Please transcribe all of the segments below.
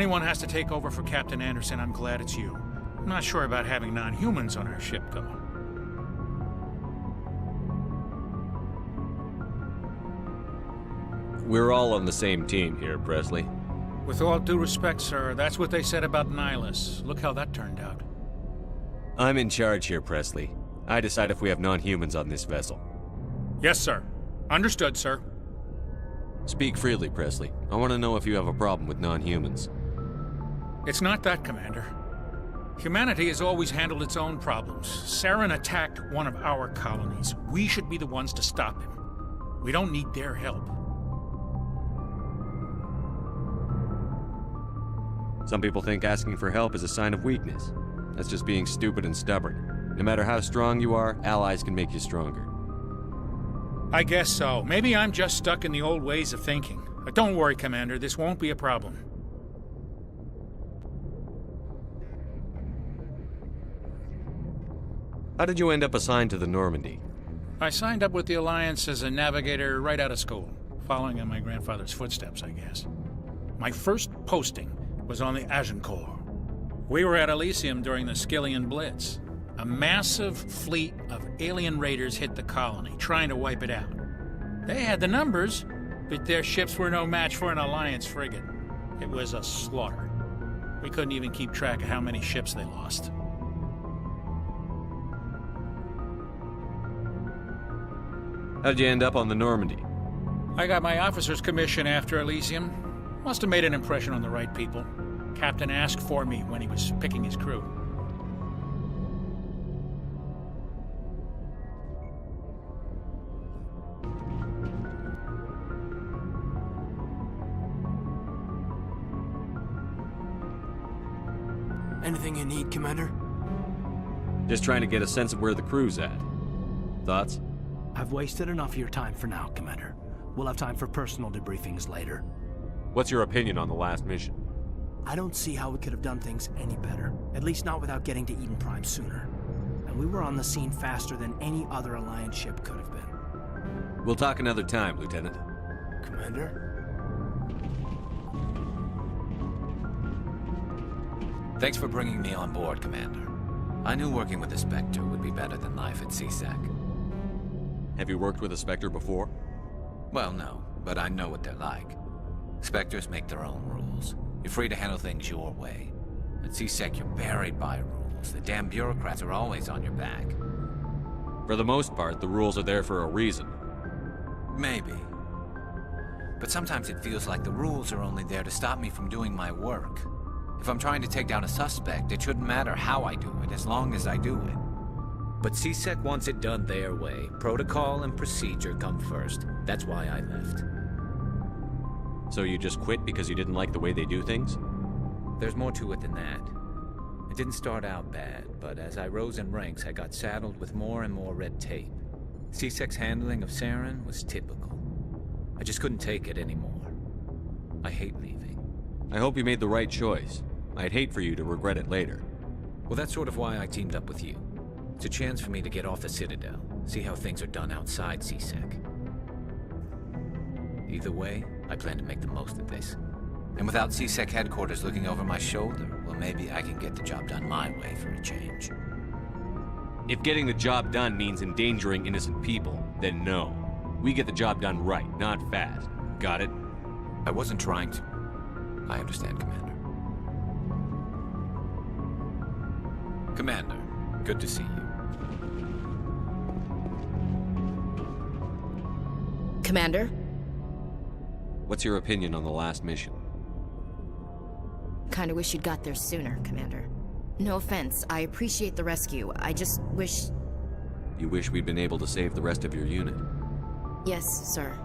anyone has to take over for Captain Anderson, I'm glad it's you. I'm not sure about having non-humans on our ship, though. We're all on the same team here, Presley. With all due respect, sir, that's what they said about Nihilus. Look how that turned out. I'm in charge here, Presley. I decide if we have non-humans on this vessel. Yes, sir. Understood, sir. Speak freely, Presley. I want to know if you have a problem with non-humans. It's not that, Commander. Humanity has always handled its own problems. Saren attacked one of our colonies. We should be the ones to stop him. We don't need their help. Some people think asking for help is a sign of weakness. That's just being stupid and stubborn. No matter how strong you are, allies can make you stronger. I guess so. Maybe I'm just stuck in the old ways of thinking. But don't worry, Commander. This won't be a problem. How did you end up assigned to the Normandy? I signed up with the Alliance as a navigator right out of school, following in my grandfather's footsteps, I guess. My first posting was on the Agincourt. We were at Elysium during the Skillian Blitz. A massive fleet of alien raiders hit the colony, trying to wipe it out. They had the numbers, but their ships were no match for an Alliance frigate. It was a slaughter. We couldn't even keep track of how many ships they lost. How'd you end up on the Normandy? I got my officer's commission after Elysium. Must have made an impression on the right people. Captain asked for me when he was picking his crew. Anything you need, Commander? Just trying to get a sense of where the crew's at. Thoughts? I've wasted enough of your time for now, Commander. We'll have time for personal debriefings later. What's your opinion on the last mission? I don't see how we could have done things any better. At least not without getting to Eden Prime sooner. And we were on the scene faster than any other Alliance ship could have been. We'll talk another time, Lieutenant. Commander? Thanks for bringing me on board, Commander. I knew working with a Spectre would be better than life at CSEC. Have you worked with a Spectre before? Well, no, but I know what they're like. Spectres make their own rules. You're free to handle things your way. At CSEC, you're buried by rules. The damn bureaucrats are always on your back. For the most part, the rules are there for a reason. Maybe. But sometimes it feels like the rules are only there to stop me from doing my work. If I'm trying to take down a suspect, it shouldn't matter how I do it, as long as I do it. But CSEC wants it done their way. Protocol and procedure come first. That's why I left. So you just quit because you didn't like the way they do things? There's more to it than that. It didn't start out bad, but as I rose in ranks, I got saddled with more and more red tape. CSEC's handling of Saren was typical. I just couldn't take it anymore. I hate leaving. I hope you made the right choice. I'd hate for you to regret it later. Well, that's sort of why I teamed up with you. It's a chance for me to get off the Citadel, see how things are done outside CSEC. Either way, I plan to make the most of this. And without CSEC headquarters looking over my shoulder, well, maybe I can get the job done my way for a change. If getting the job done means endangering innocent people, then no. We get the job done right, not fast. Got it? I wasn't trying to. I understand, Commander. Commander, good to see you. Commander? What's your opinion on the last mission? Kinda wish you'd got there sooner, Commander. No offense, I appreciate the rescue. I just wish... You wish we'd been able to save the rest of your unit? Yes, sir.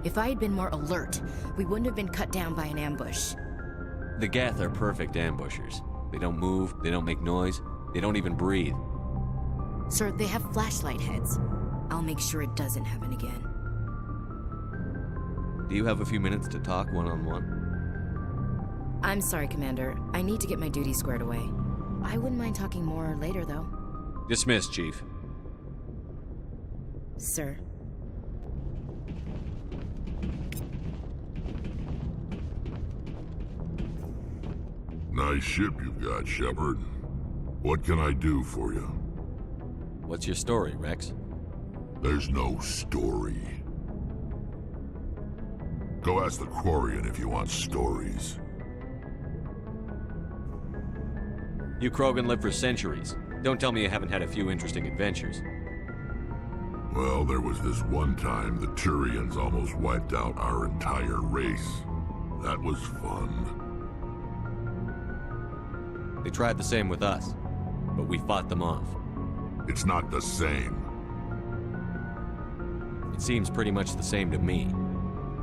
If I had been more alert, we wouldn't have been cut down by an ambush. The Geth are perfect ambushers. They don't move, they don't make noise, they don't even breathe. Sir, they have flashlight heads. I'll make sure it doesn't happen again. Do you have a few minutes to talk one-on-one? I'm sorry, Commander. I need to get my duties squared away. I wouldn't mind talking more later, though. Dismissed, Chief. Sir. Nice ship you've got, Shepard. What can I do for you? What's your story, Rex? There's no story. Go ask the Quarian if you want stories. You Krogan live for centuries. Don't tell me you haven't had a few interesting adventures. Well, there was this one time the Turians almost wiped out our entire race. That was fun. They tried the same with us, but we fought them off. It's not the same. It seems pretty much the same to me.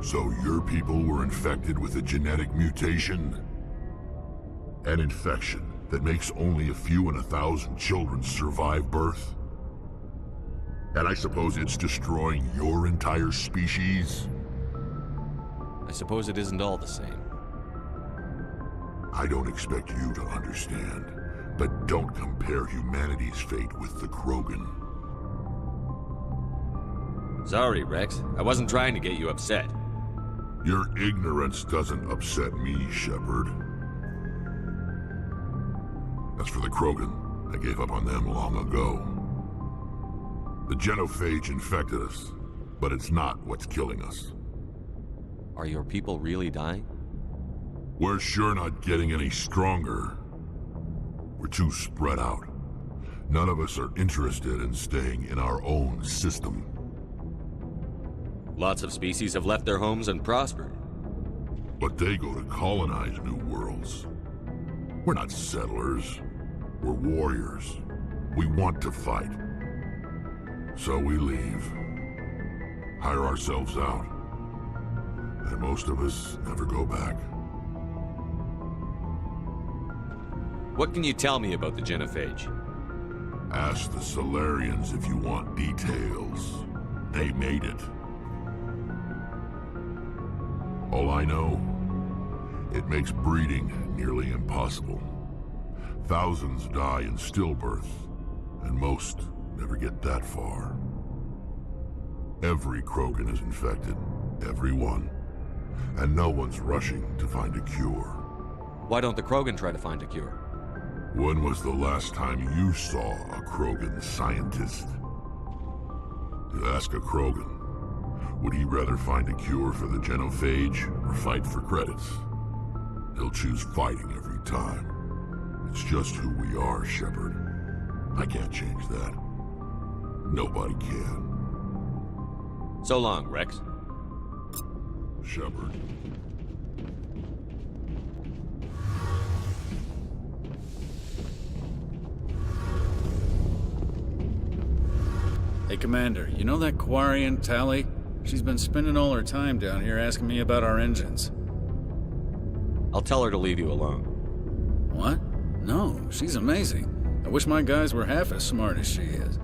So your people were infected with a genetic mutation? An infection that makes only a few in 1,000 children survive birth? And I suppose it's destroying your entire species? I suppose it isn't all the same. I don't expect you to understand, but don't compare humanity's fate with the Krogan. Sorry, Rex. I wasn't trying to get you upset. Your ignorance doesn't upset me, Shepard. As for the Krogan, I gave up on them long ago. The genophage infected us, but it's not what's killing us. Are your people really dying? We're sure not getting any stronger. We're too spread out. None of us are interested in staying in our own system. Lots of species have left their homes and prospered. But they go to colonize new worlds. We're not settlers. We're warriors. We want to fight. So we leave. Hire ourselves out. And most of us never go back. What can you tell me about the genophage? Ask the Solarians if you want details. They made it. All I know, it makes breeding nearly impossible. Thousands die in stillbirth, and most never get that far. Every Krogan is infected, every one, and no one's rushing to find a cure. Why don't the Krogan try to find a cure? When was the last time you saw a Krogan scientist? You ask a Krogan, would he rather find a cure for the genophage or fight for credits? He'll choose fighting every time. It's just who we are, Shepard. I can't change that. Nobody can. So long, Rex. Shepard. Hey, Commander, you know that Quarian, Tally? She's been spending all her time down here asking me about our engines. I'll tell her to leave you alone. What? No, she's amazing. I wish my guys were half as smart as she is.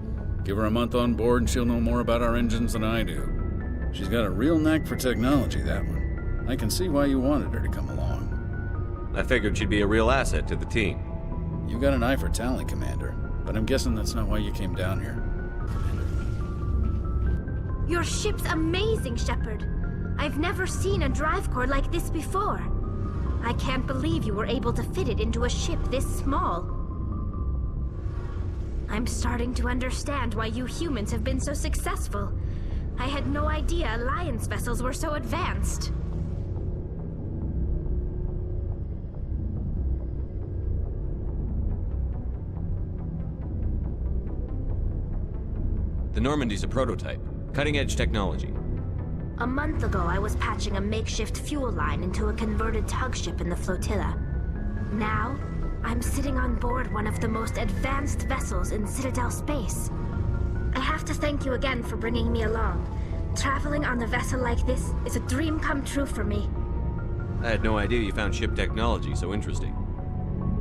Give her a month on board and she'll know more about our engines than I do. She's got a real knack for technology, that one. I can see why you wanted her to come along. I figured she'd be a real asset to the team. You got an eye for talent, Commander, but I'm guessing that's not why you came down here. Your ship's amazing, Shepard. I've never seen a drive core like this before. I can't believe you were able to fit it into a ship this small. I'm starting to understand why you humans have been so successful. I had no idea Alliance vessels were so advanced. The Normandy's a prototype. Cutting-edge technology. A month ago, I was patching a makeshift fuel line into a converted tug ship in the flotilla. Now, I'm sitting on board one of the most advanced vessels in Citadel space. I have to thank you again for bringing me along. Traveling on a vessel like this is a dream come true for me. I had no idea you found ship technology so interesting.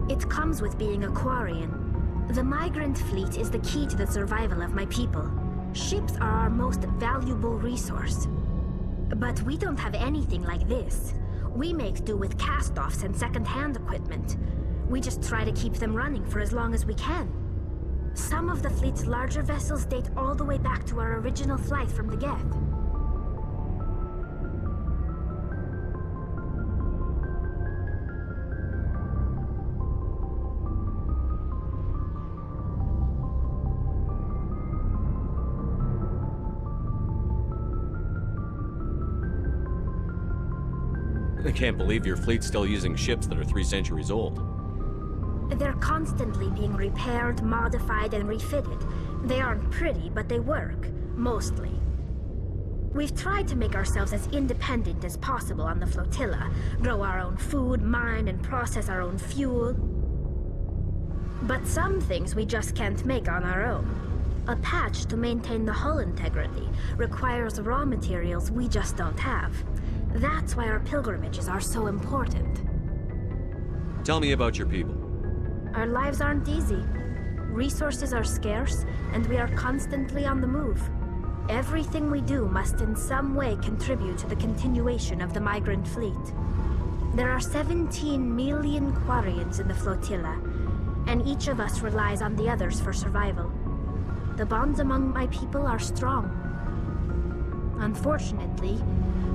It comes with being a Quarian. The migrant fleet is the key to the survival of my people. Ships are our most valuable resource. But we don't have anything like this. We make do with cast-offs and second-hand equipment. We just try to keep them running for as long as we can. Some of the fleet's larger vessels date all the way back to our original flight from the Geth. I can't believe your fleet's still using ships that are 3 centuries old. They're constantly being repaired, modified, and refitted. They aren't pretty, but they work. Mostly. We've tried to make ourselves as independent as possible on the flotilla. Grow our own food, mine, and process our own fuel. But some things we just can't make on our own. A patch to maintain the hull integrity requires raw materials we just don't have. That's why our pilgrimages are so important. Tell me about your people. Our lives aren't easy. Resources are scarce, and we are constantly on the move. Everything we do must in some way contribute to the continuation of the migrant fleet. There are 17 million Quarians in the flotilla, and each of us relies on the others for survival. The bonds among my people are strong. Unfortunately,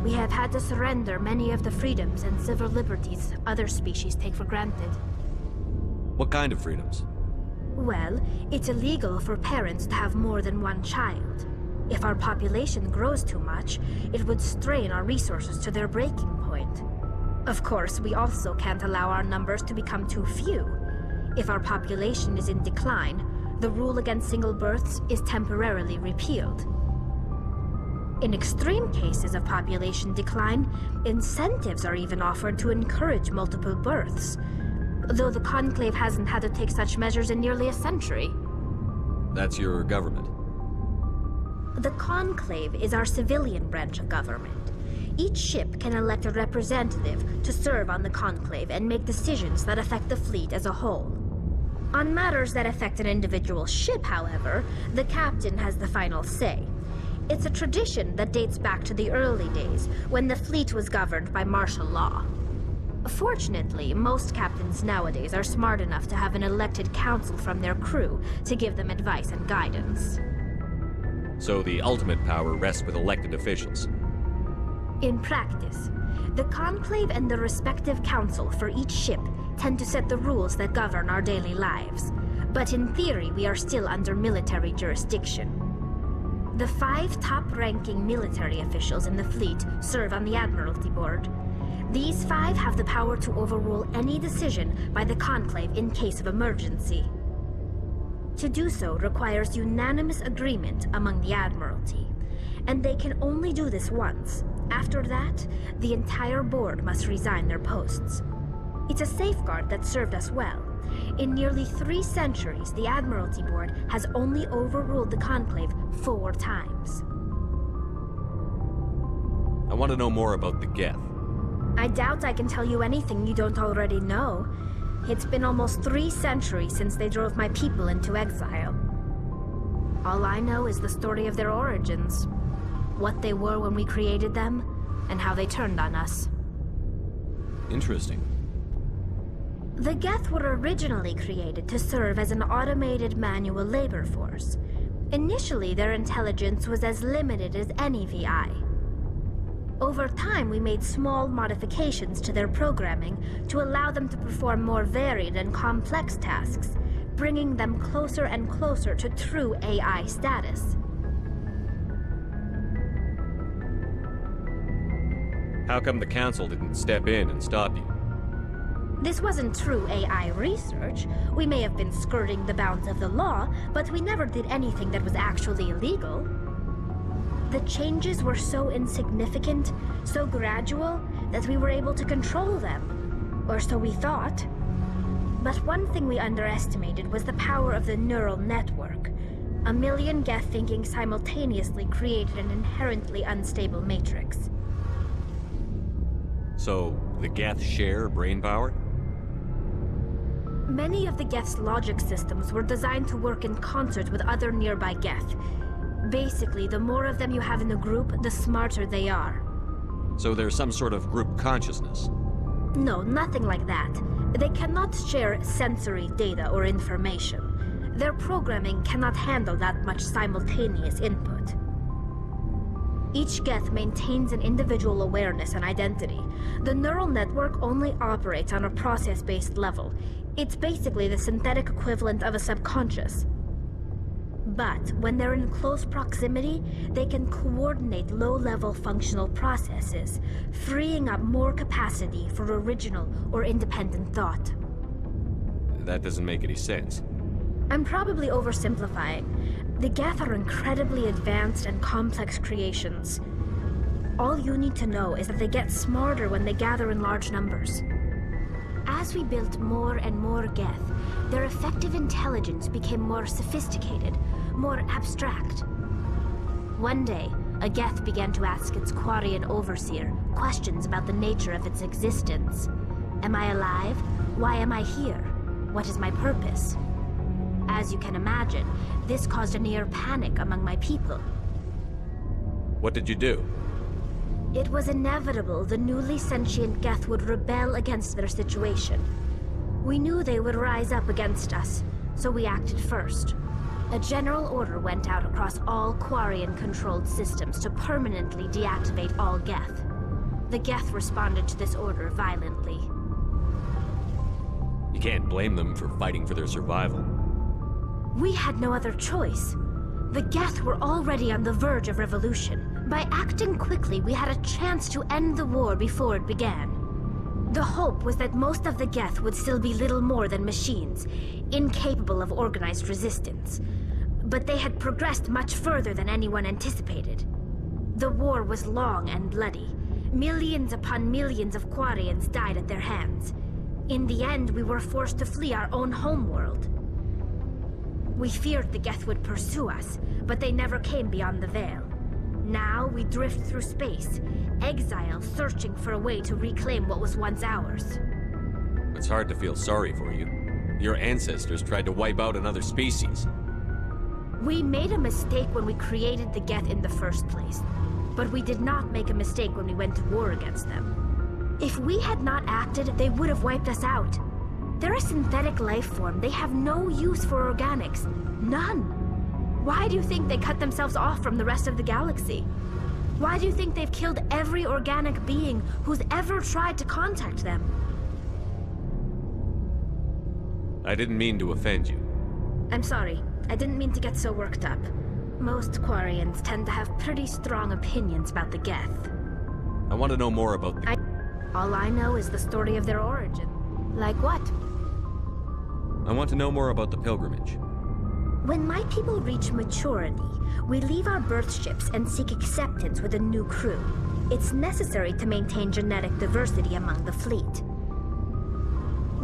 we have had to surrender many of the freedoms and civil liberties other species take for granted. What kind of freedoms? Well, it's illegal for parents to have more than one child. If our population grows too much, it would strain our resources to their breaking point. Of course, we also can't allow our numbers to become too few. If our population is in decline, the rule against single births is temporarily repealed. In extreme cases of population decline, incentives are even offered to encourage multiple births, though the Conclave hasn't had to take such measures in nearly a century. That's your government. The Conclave is our civilian branch of government. Each ship can elect a representative to serve on the Conclave and make decisions that affect the fleet as a whole. On matters that affect an individual ship, however, the captain has the final say. It's a tradition that dates back to the early days, when the fleet was governed by martial law. Fortunately, most captains nowadays are smart enough to have an elected council from their crew to give them advice and guidance. So the ultimate power rests with elected officials. In practice, the Conclave and the respective council for each ship tend to set the rules that govern our daily lives. But in theory, we are still under military jurisdiction. The 5 top-ranking military officials in the fleet serve on the Admiralty Board. These 5 have the power to overrule any decision by the Conclave in case of emergency. To do so requires unanimous agreement among the Admiralty, and they can only do this once. After that, the entire board must resign their posts. It's a safeguard that served us well. In nearly 3 centuries, the Admiralty Board has only overruled the Conclave 4 times. I want to know more about the Geth. I doubt I can tell you anything you don't already know. It's been almost 3 centuries since they drove my people into exile. All I know is the story of their origins, what they were when we created them, and how they turned on us. Interesting. The Geth were originally created to serve as an automated manual labor force. Initially, their intelligence was as limited as any VI. Over time, we made small modifications to their programming to allow them to perform more varied and complex tasks, bringing them closer and closer to true AI status. How come the Council didn't step in and stop you? This wasn't true AI research. We may have been skirting the bounds of the law, but we never did anything that was actually illegal. The changes were so insignificant, so gradual, that we were able to control them. Or so we thought. But one thing we underestimated was the power of the neural network. A million Geth thinking simultaneously created an inherently unstable matrix. So, the Geth share brain power? Many of the Geth's logic systems were designed to work in concert with other nearby Geth. Basically, the more of them you have in a group, the smarter they are. So there's some sort of group consciousness? No, nothing like that. They cannot share sensory data or information. Their programming cannot handle that much simultaneous input. Each Geth maintains an individual awareness and identity. The neural network only operates on a process-based level. It's basically the synthetic equivalent of a subconscious. But when they're in close proximity, they can coordinate low-level functional processes, freeing up more capacity for original or independent thought. That doesn't make any sense. I'm probably oversimplifying. The Geth are incredibly advanced and complex creations. All you need to know is that they get smarter when they gather in large numbers. As we built more and more Geth, their effective intelligence became more sophisticated, more abstract. One day, a Geth began to ask its Quarian overseer questions about the nature of its existence. Am I alive? Why am I here? What is my purpose? As you can imagine, this caused a near panic among my people. What did you do? It was inevitable the newly sentient Geth would rebel against their situation. We knew they would rise up against us, so we acted first. A general order went out across all Quarian-controlled systems to permanently deactivate all Geth. The Geth responded to this order violently. You can't blame them for fighting for their survival. We had no other choice. The Geth were already on the verge of revolution. By acting quickly, we had a chance to end the war before it began. The hope was that most of the Geth would still be little more than machines, incapable of organized resistance. But they had progressed much further than anyone anticipated. The war was long and bloody. Millions upon millions of Quarians died at their hands. In the end, we were forced to flee our own homeworld. We feared the Geth would pursue us, but they never came beyond the Veil. Now we drift through space, exile searching for a way to reclaim what was once ours. It's hard to feel sorry for you. Your ancestors tried to wipe out another species. We made a mistake when we created the Geth in the first place, but we did not make a mistake when we went to war against them. If we had not acted, they would have wiped us out. They're a synthetic life form. They have no use for organics. None. Why do you think they cut themselves off from the rest of the galaxy? Why do you think they've killed every organic being who's ever tried to contact them? I didn't mean to offend you. I'm sorry. I didn't mean to get so worked up. Most Quarians tend to have pretty strong opinions about the Geth. I want to know more about the... All I know is the story of their origin. Like what? I want to know more about the pilgrimage. When my people reach maturity, we leave our birth ships and seek acceptance with a new crew. It's necessary to maintain genetic diversity among the fleet.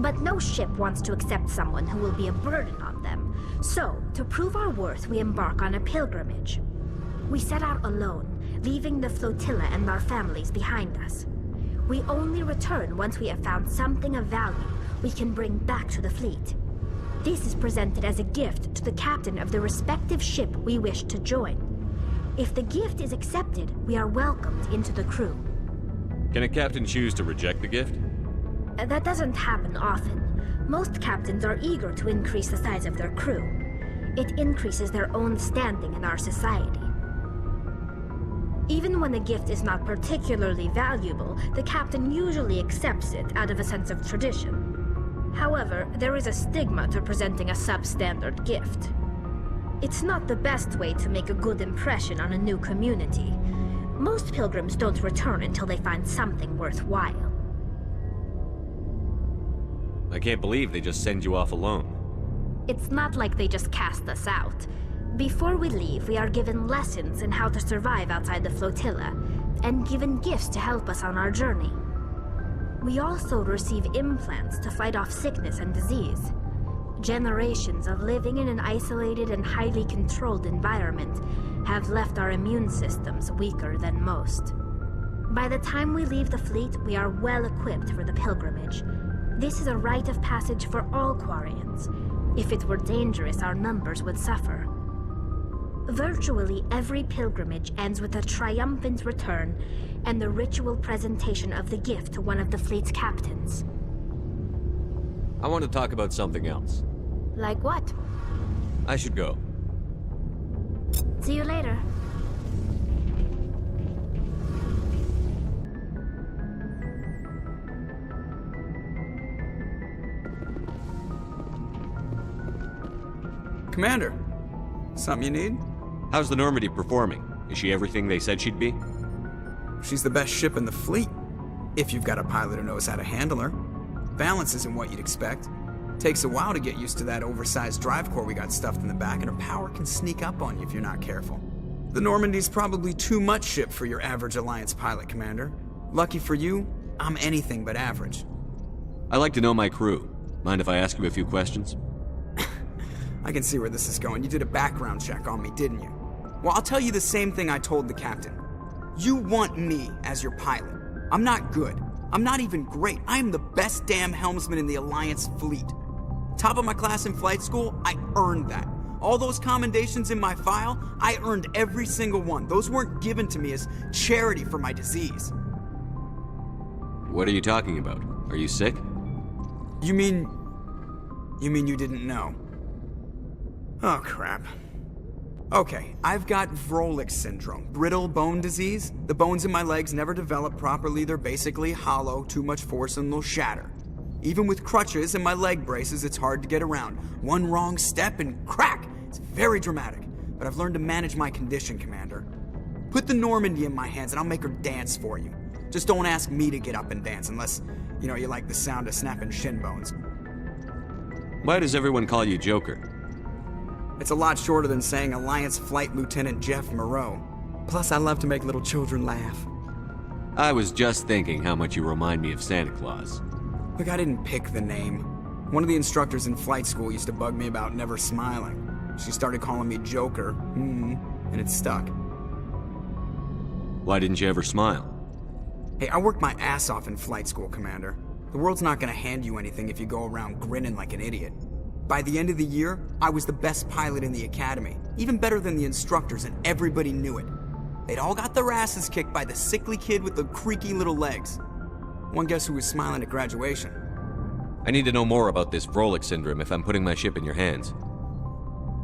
But no ship wants to accept someone who will be a burden on them. So, to prove our worth, we embark on a pilgrimage. We set out alone, leaving the flotilla and our families behind us. We only return once we have found something of value we can bring back to the fleet. This is presented as a gift to the captain of the respective ship we wish to join. If the gift is accepted, we are welcomed into the crew. Can a captain choose to reject the gift? That doesn't happen often. Most captains are eager to increase the size of their crew. It increases their own standing in our society. Even when the gift is not particularly valuable, the captain usually accepts it out of a sense of tradition. However, there is a stigma to presenting a substandard gift. It's not the best way to make a good impression on a new community. Most pilgrims don't return until they find something worthwhile. I can't believe they just send you off alone. It's not like they just cast us out. Before we leave, we are given lessons in how to survive outside the flotilla, and given gifts to help us on our journey. We also receive implants to fight off sickness and disease. Generations of living in an isolated and highly controlled environment have left our immune systems weaker than most. By the time we leave the fleet, we are well equipped for the pilgrimage. This is a rite of passage for all Quarians. If it were dangerous, our numbers would suffer. Virtually every pilgrimage ends with a triumphant return and the ritual presentation of the gift to one of the fleet's captains. I want to talk about something else. Like what? I should go. See you later. Commander, Something you need? How's the Normandy performing? Is she everything they said she'd be? She's the best ship in the fleet, if you've got a pilot who knows how to handle her. Balance isn't what you'd expect. Takes a while to get used to that oversized drive core we got stuffed in the back, and her power can sneak up on you if you're not careful. The Normandy's probably too much ship for your average Alliance pilot, Commander. Lucky for you, I'm anything but average. I like to know my crew. Mind if I ask you a few questions? I can see where this is going. You did a background check on me, didn't you? Well, I'll tell you the same thing I told the captain. You want me as your pilot. I'm not good. I'm not even great. I am the best damn helmsman in the Alliance fleet. Top of my class in flight school, I earned that. All those commendations in my file, I earned every single one. Those weren't given to me as charity for my disease. What are you talking about? Are you sick? You mean you didn't know? Oh, crap. Okay, I've got Vrolik syndrome, brittle bone disease. The bones in my legs never develop properly. They're basically hollow, too much force and they'll shatter. Even with crutches and my leg braces, it's hard to get around. One wrong step and crack! It's very dramatic, but I've learned to manage my condition, Commander. Put the Normandy in my hands and I'll make her dance for you. Just don't ask me to get up and dance unless, you like the sound of snapping shin bones. Why does everyone call you Joker? It's a lot shorter than saying Alliance Flight Lieutenant Jeff Moreau. Plus, I love to make little children laugh. I was just thinking how much you remind me of Santa Claus. Look, I didn't pick the name. One of the instructors in flight school used to bug me about never smiling. She started calling me Joker, and it stuck. Why didn't you ever smile? Hey, I worked my ass off in flight school, Commander. The world's not gonna hand you anything if you go around grinning like an idiot. By the end of the year, I was the best pilot in the academy, even better than the instructors, and everybody knew it. They'd all got their asses kicked by the sickly kid with the creaky little legs. One guess who was smiling at graduation? I need to know more about this Vrolik syndrome if I'm putting my ship in your hands.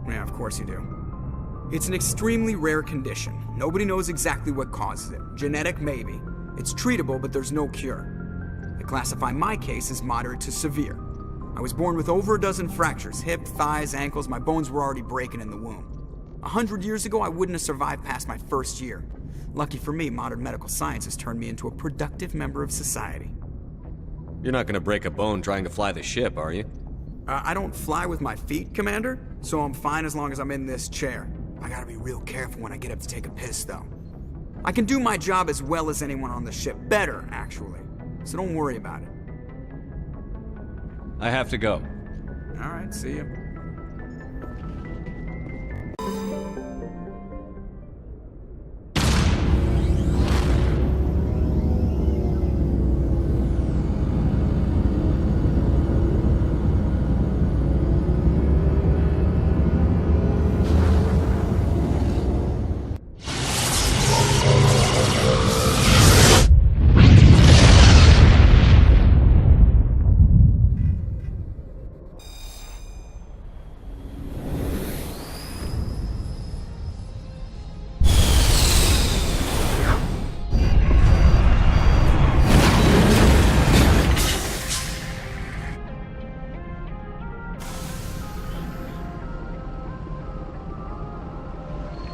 Yeah, of course you do. It's an extremely rare condition. Nobody knows exactly what causes it. Genetic, maybe. It's treatable, but there's no cure. They classify my case as moderate to severe. I was born with over a dozen fractures, hip, thighs, ankles. My bones were already breaking in the womb. 100 years ago, I wouldn't have survived past my first year. Lucky for me, modern medical science has turned me into a productive member of society. You're not gonna break a bone trying to fly the ship, are you? I don't fly with my feet, Commander, so I'm fine as long as I'm in this chair. I gotta be real careful when I get up to take a piss, though. I can do my job as well as anyone on the ship. Better, actually. So don't worry about it. I have to go. All right, see ya.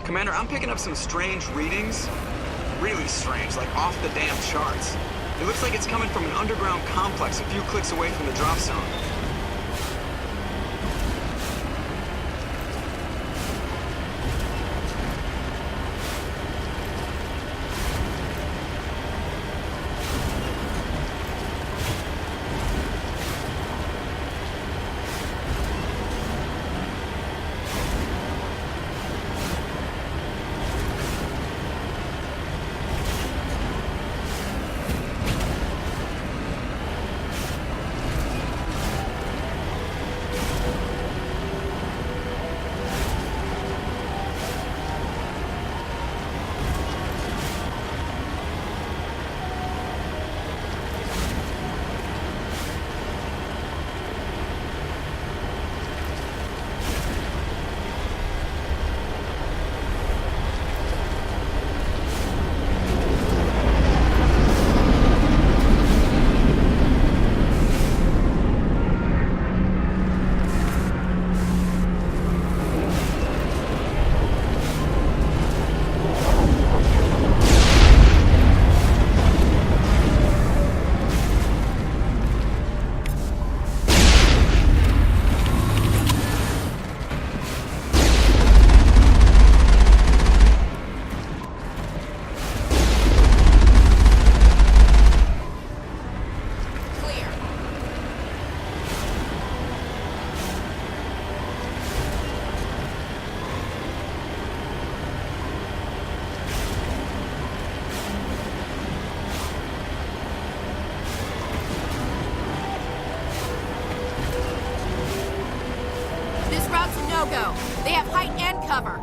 Commander, I'm picking up some strange readings. Really strange, like off the damn charts. It looks like it's coming from an underground complex a few clicks away from the drop zone. This route's a no-go. They have height and cover.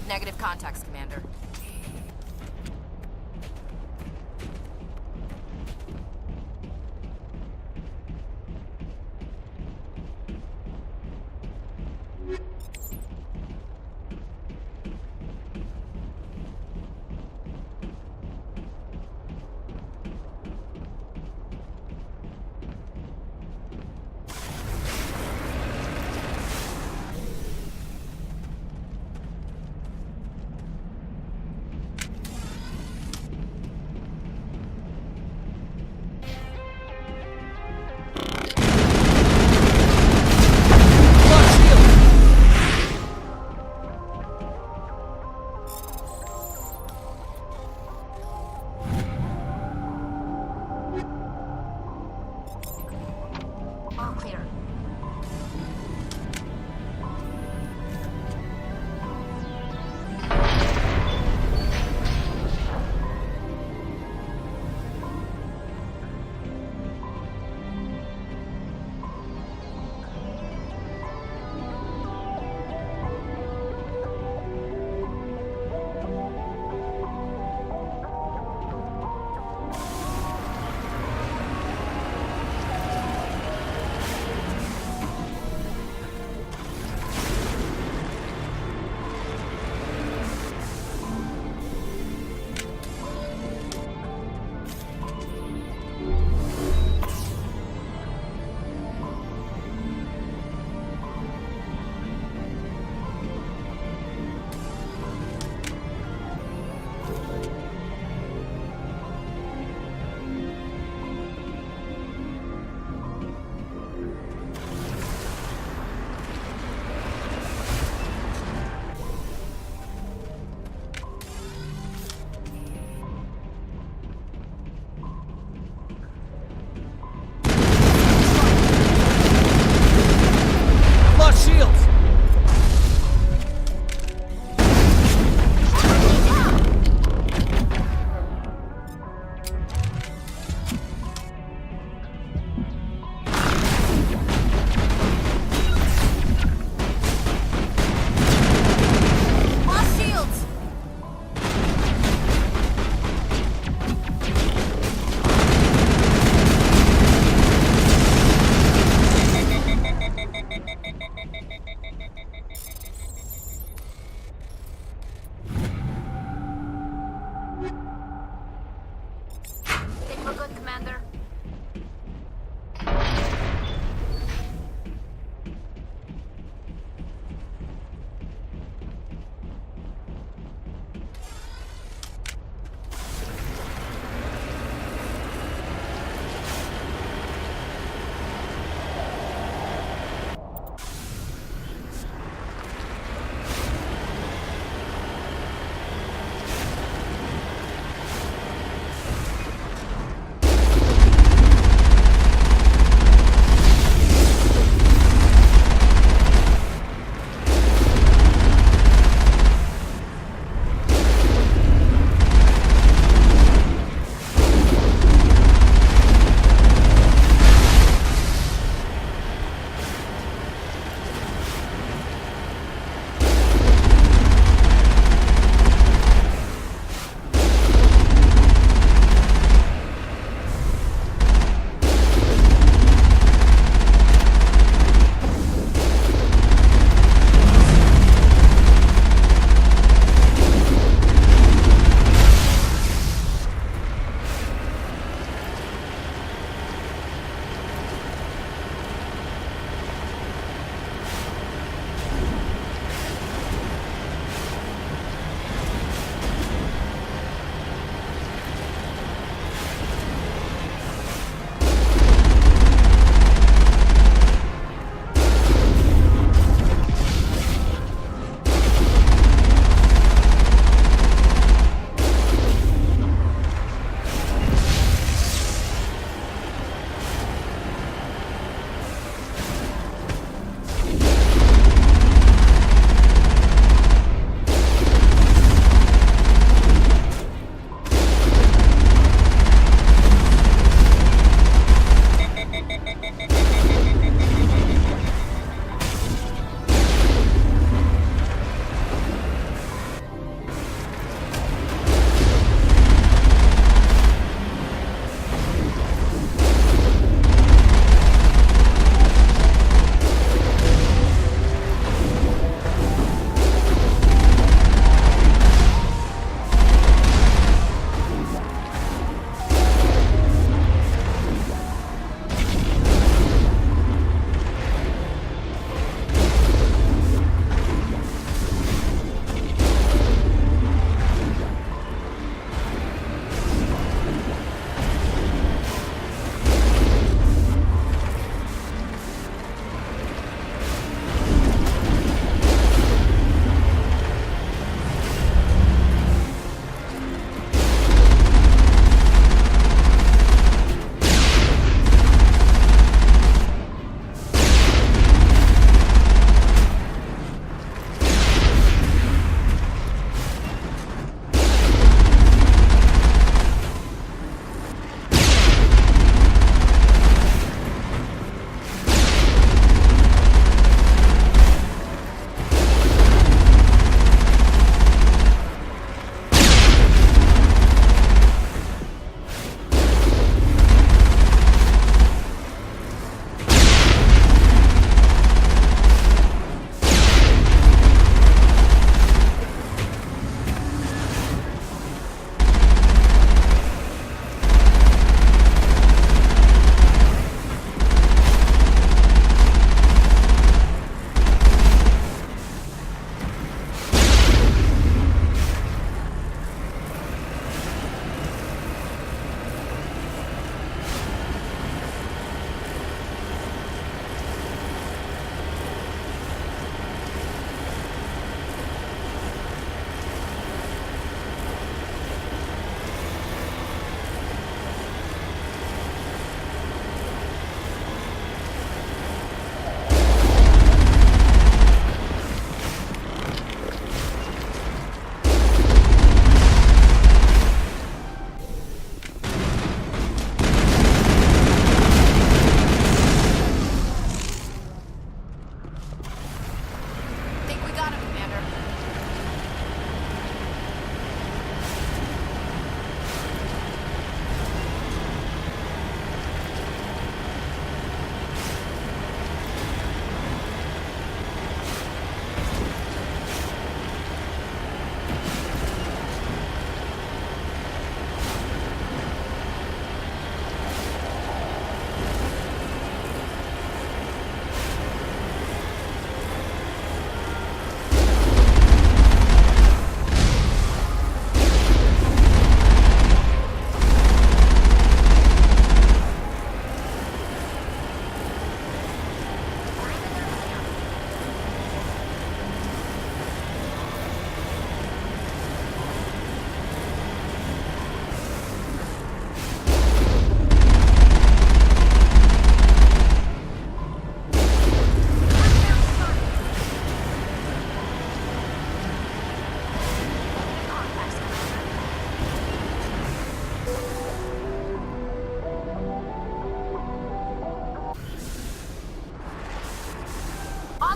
Negative contacts, Commander.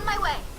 my way.